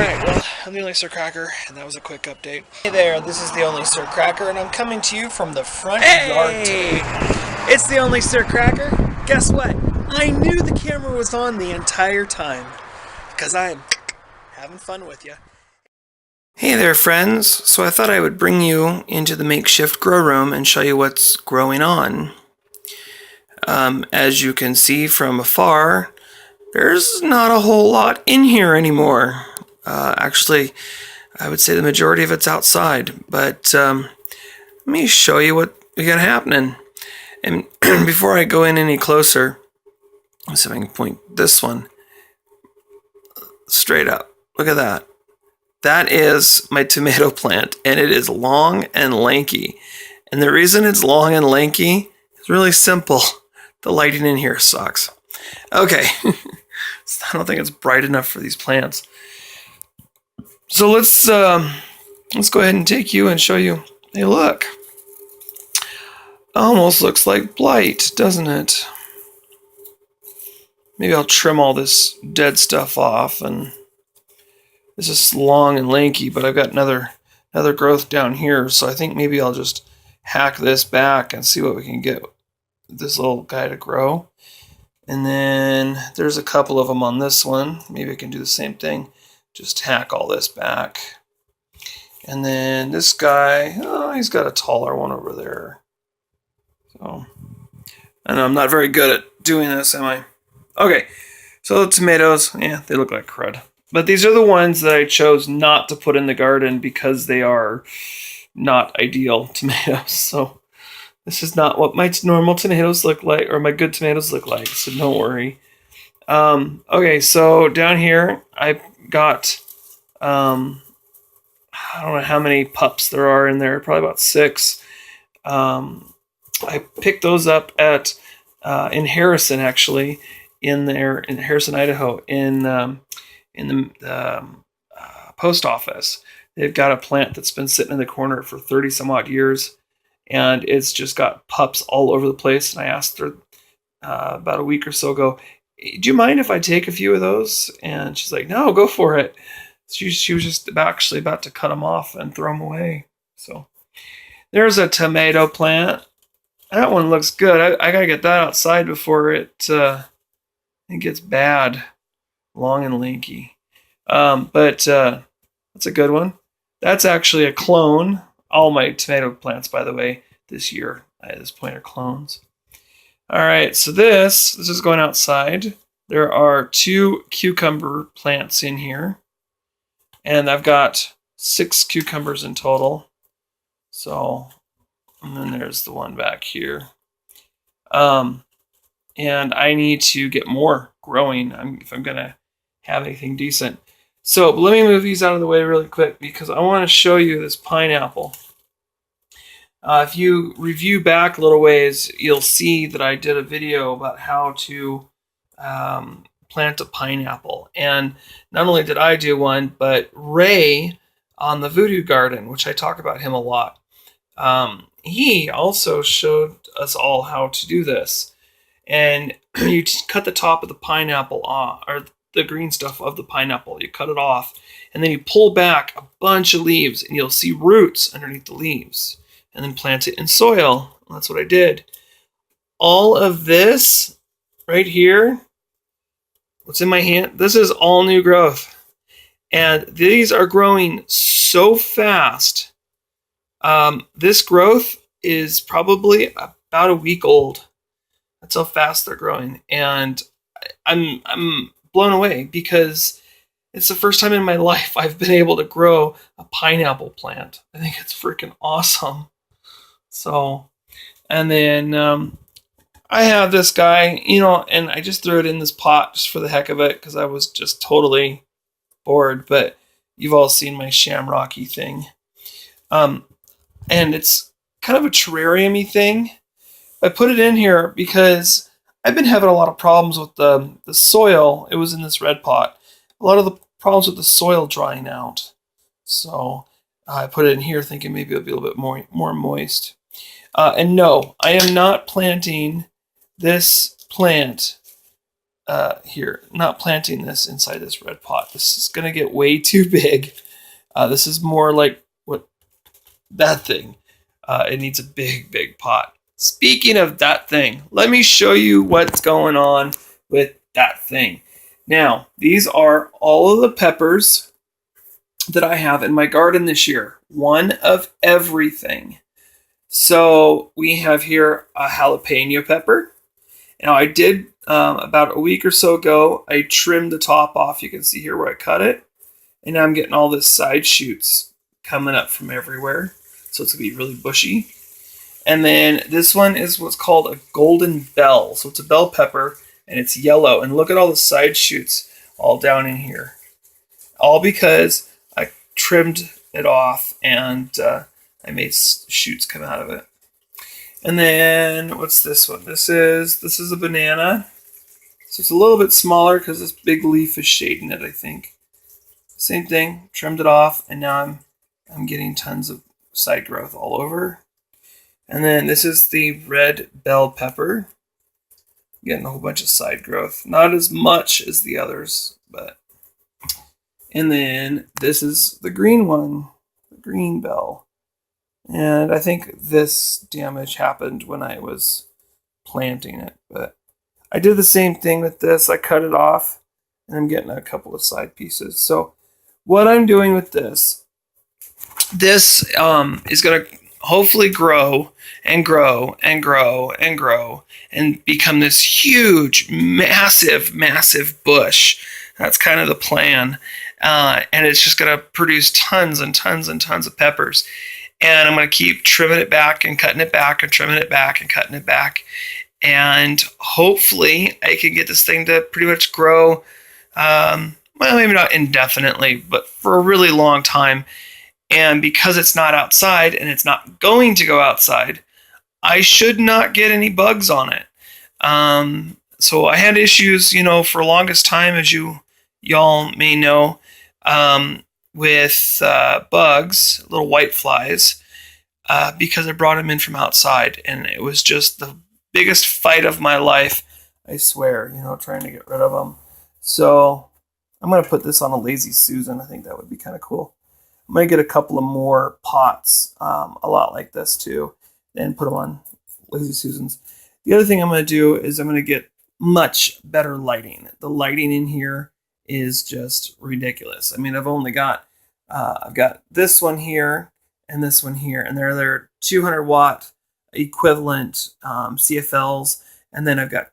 Alright, well, I'm the Only Sir Cracker, and that was a quick update. Hey there, this is the Only Sir Cracker, and I'm coming to you from the front yard today. It's the Only Sir Cracker. Guess what? I knew the camera was on the entire time, because I'm having fun with you. Hey there, friends. So I thought I would bring you into the makeshift grow room and show you what's growing on. As you can see from afar, there's not a whole lot in here anymore. Actually, I would say the majority of it's outside, but let me show you what we got happening. And before I go in any closer, let's see if I can point this one straight up. Look at that. That is my tomato plant, and it is long and lanky. And the reason it's long and lanky is really simple. The lighting in here sucks. Okay, I don't think it's bright enough for these plants. So let's go ahead and take you and show you. Hey, look. Almost looks like blight, doesn't it? Maybe I'll trim all this dead stuff off, and this is long and lanky, but I've got another growth down here, so I think maybe I'll just hack this back and see what we can get this little guy to grow. And then there's a couple of them on this one. Maybe I can do the same thing. Just hack all this back. And then this guy, oh, he's got a taller one over there. So, I know I'm not very good at doing this, am I? Okay, so the tomatoes, yeah, they look like crud. But these are the ones that I chose not to put in the garden because they are not ideal tomatoes. So this is not what my normal tomatoes look like, or my good tomatoes look like, so don't worry. Okay, so down here, I got, I don't know how many pups there are in there, probably about 6. I picked those up at, in Harrison, actually, in Harrison, Idaho, in the post office. They've got a plant that's been sitting in the corner for 30 some odd years, and it's just got pups all over the place. And I asked her about a week or so ago, do you mind if I take a few of those? And she's like, no, go for it. She was just actually about to cut them off and throw them away. So there's a tomato plant. That one looks good. I gotta get that outside before it gets bad, long and lanky. But that's a good one. That's actually a clone. All my tomato plants, by the way, this year at this point are clones. All right, so this is going outside. There are 2 cucumber plants in here, and I've got 6 cucumbers in total. So, and then there's the one back here. And I need to get more growing if I'm gonna have anything decent. So let me move these out of the way really quick because I want to show you this pineapple. If you review back a little ways, you'll see that I did a video about how to plant a pineapple. And not only did I do one, but Ray on the Voodoo Garden, which I talk about him a lot, he also showed us all how to do this. And you cut the top of the pineapple off, or the green stuff of the pineapple. You cut it off, and then you pull back a bunch of leaves, and you'll see roots underneath the leaves. And then plant it in soil. That's what I did. All of this right here, what's in my hand, this is all new growth. And these are growing so fast. This growth is probably about a week old. That's how fast they're growing. And I'm blown away because it's the first time in my life I've been able to grow a pineapple plant. I think it's freaking awesome. So, and then I have this guy, and I just threw it in this pot just for the heck of it because I was just totally bored. But you've all seen my shamrocky thing. And it's kind of a terrarium-y thing. I put it in here because I've been having a lot of problems with the soil. It was in this red pot. A lot of the problems with the soil drying out. So I put it in here thinking maybe it'll be a little bit more moist. And no, I am not planting this plant here, not planting this inside this red pot. This is going to get way too big. This is more like what that thing. It needs a big, big pot. Speaking of that thing, let me show you what's going on with that thing. Now, these are all of the peppers that I have in my garden this year. One of everything. So we have here a jalapeno pepper. Now I did, about a week or so ago, I trimmed the top off. You can see here where I cut it. And now I'm getting all this side shoots coming up from everywhere. So it's going to be really bushy. And then this one is what's called a golden bell. So it's a bell pepper and it's yellow. And look at all the side shoots all down in here. All because I trimmed it off and I made shoots come out of it. And then what's this one? This is a banana. So it's a little bit smaller because this big leaf is shading it, I think. Same thing, trimmed it off, and now I'm getting tons of side growth all over. And then this is the red bell pepper. Getting a whole bunch of side growth. Not as much as the others, but. And then this is the green one, the green bell. And I think this damage happened when I was planting it, but I did the same thing with this. I cut it off and I'm getting a couple of side pieces. So what I'm doing with this is going to hopefully grow and grow and grow and grow and become this huge, massive, massive bush. That's kind of the plan. And it's just going to produce tons and tons and tons of peppers. And I'm going to keep trimming it back and cutting it back and trimming it back and cutting it back. And hopefully I can get this thing to pretty much grow, well, maybe not indefinitely, but for a really long time. And because it's not outside and it's not going to go outside, I should not get any bugs on it. So I had issues, for the longest time, as y'all may know, with bugs, little white flies, because I brought them in from outside, and it was just the biggest fight of my life, I swear, trying to get rid of them. So I'm going to put this on a Lazy Susan. I think that would be kind of cool. I'm going to get a couple of more pots, a lot like this too, and put them on Lazy Susans. The other thing I'm going to do is I'm going to get much better lighting. The lighting in here is just ridiculous. I mean, I've got this one here and this one here, and they're 200 watt equivalent CFLs, and then I've got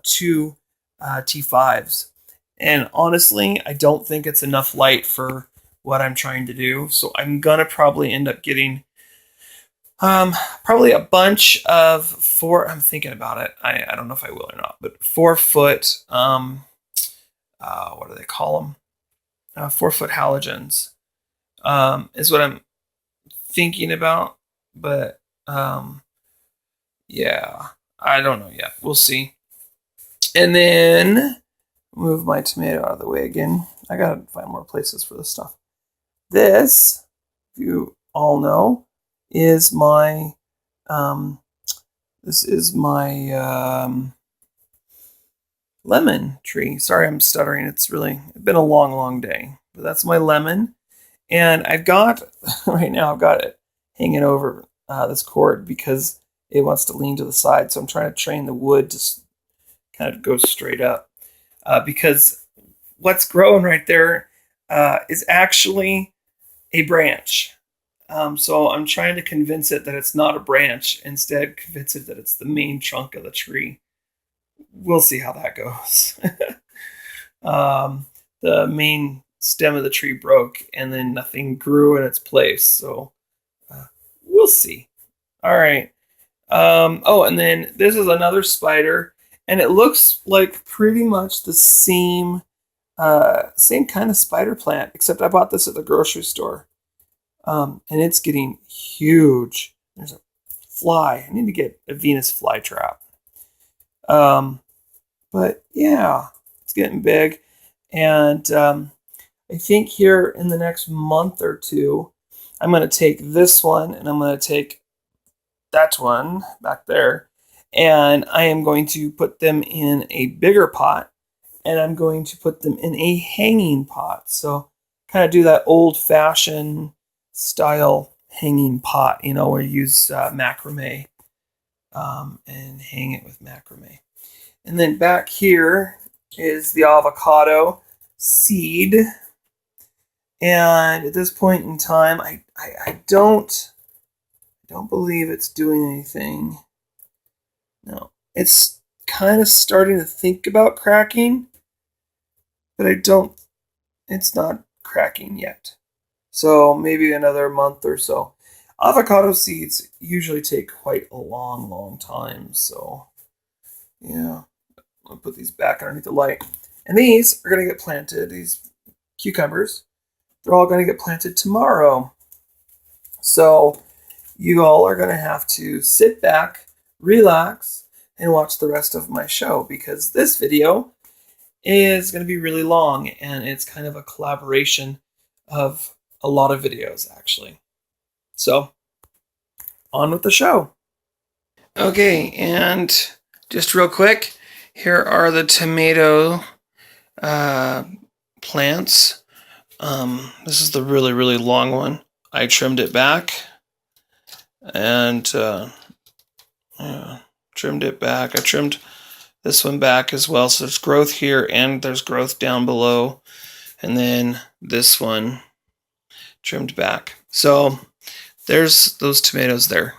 two T5s. And honestly, I don't think it's enough light for what I'm trying to do. So I'm gonna probably end up getting probably a bunch of four. I'm thinking about it. I don't know if I will or not, but 4 foot. What do they call them? 4 foot halogens is what I'm thinking about. But yeah, I don't know yet. We'll see. And then move my tomato out of the way again. I gotta find more places for this stuff. This, if you all know, is my lemon tree. Sorry, I'm stuttering. It's been a long, long day. But that's my lemon. And I've got, right now, I've got it hanging over this cord because it wants to lean to the side. So I'm trying to train the wood to kind of go straight up. Because what's growing right there is actually a branch. So I'm trying to convince it that it's not a branch. Instead, convince it that it's the main trunk of the tree. We'll see how that goes. The main stem of the tree broke, and then nothing grew in its place. So we'll see. All right. And then this is another spider, and it looks like pretty much the same kind of spider plant, except I bought this at the grocery store. And it's getting huge. There's a fly. I need to get a Venus flytrap. But yeah, it's getting big. And I think here in the next month or two, I'm going to take this one and I'm going to take that one back there. And I am going to put them in a bigger pot. and I'm going to put them in a hanging pot. So kind of do that old-fashioned style hanging pot, you know, where you use macrame and hang it with macrame. And then back here is the avocado seed. And at this point in time, I don't believe it's doing anything. No, it's kind of starting to think about cracking, but it's not cracking yet. So maybe another month or so. Avocado seeds usually take quite a long time. So yeah, I'll put these back underneath the light. And these are going to get planted, these cucumbers. They're all going to get planted tomorrow. So you all are going to have to sit back, relax, and watch the rest of my show, because this video is going to be really long, and it's kind of a collaboration of a lot of videos, actually. So, on with the show. Okay, and just real quick, here are the tomato plants. This is the really long one. I trimmed it back, and trimmed it back. I trimmed this one back as well, so there's growth here and there's growth down below, and then this one trimmed back. So there's those tomatoes there.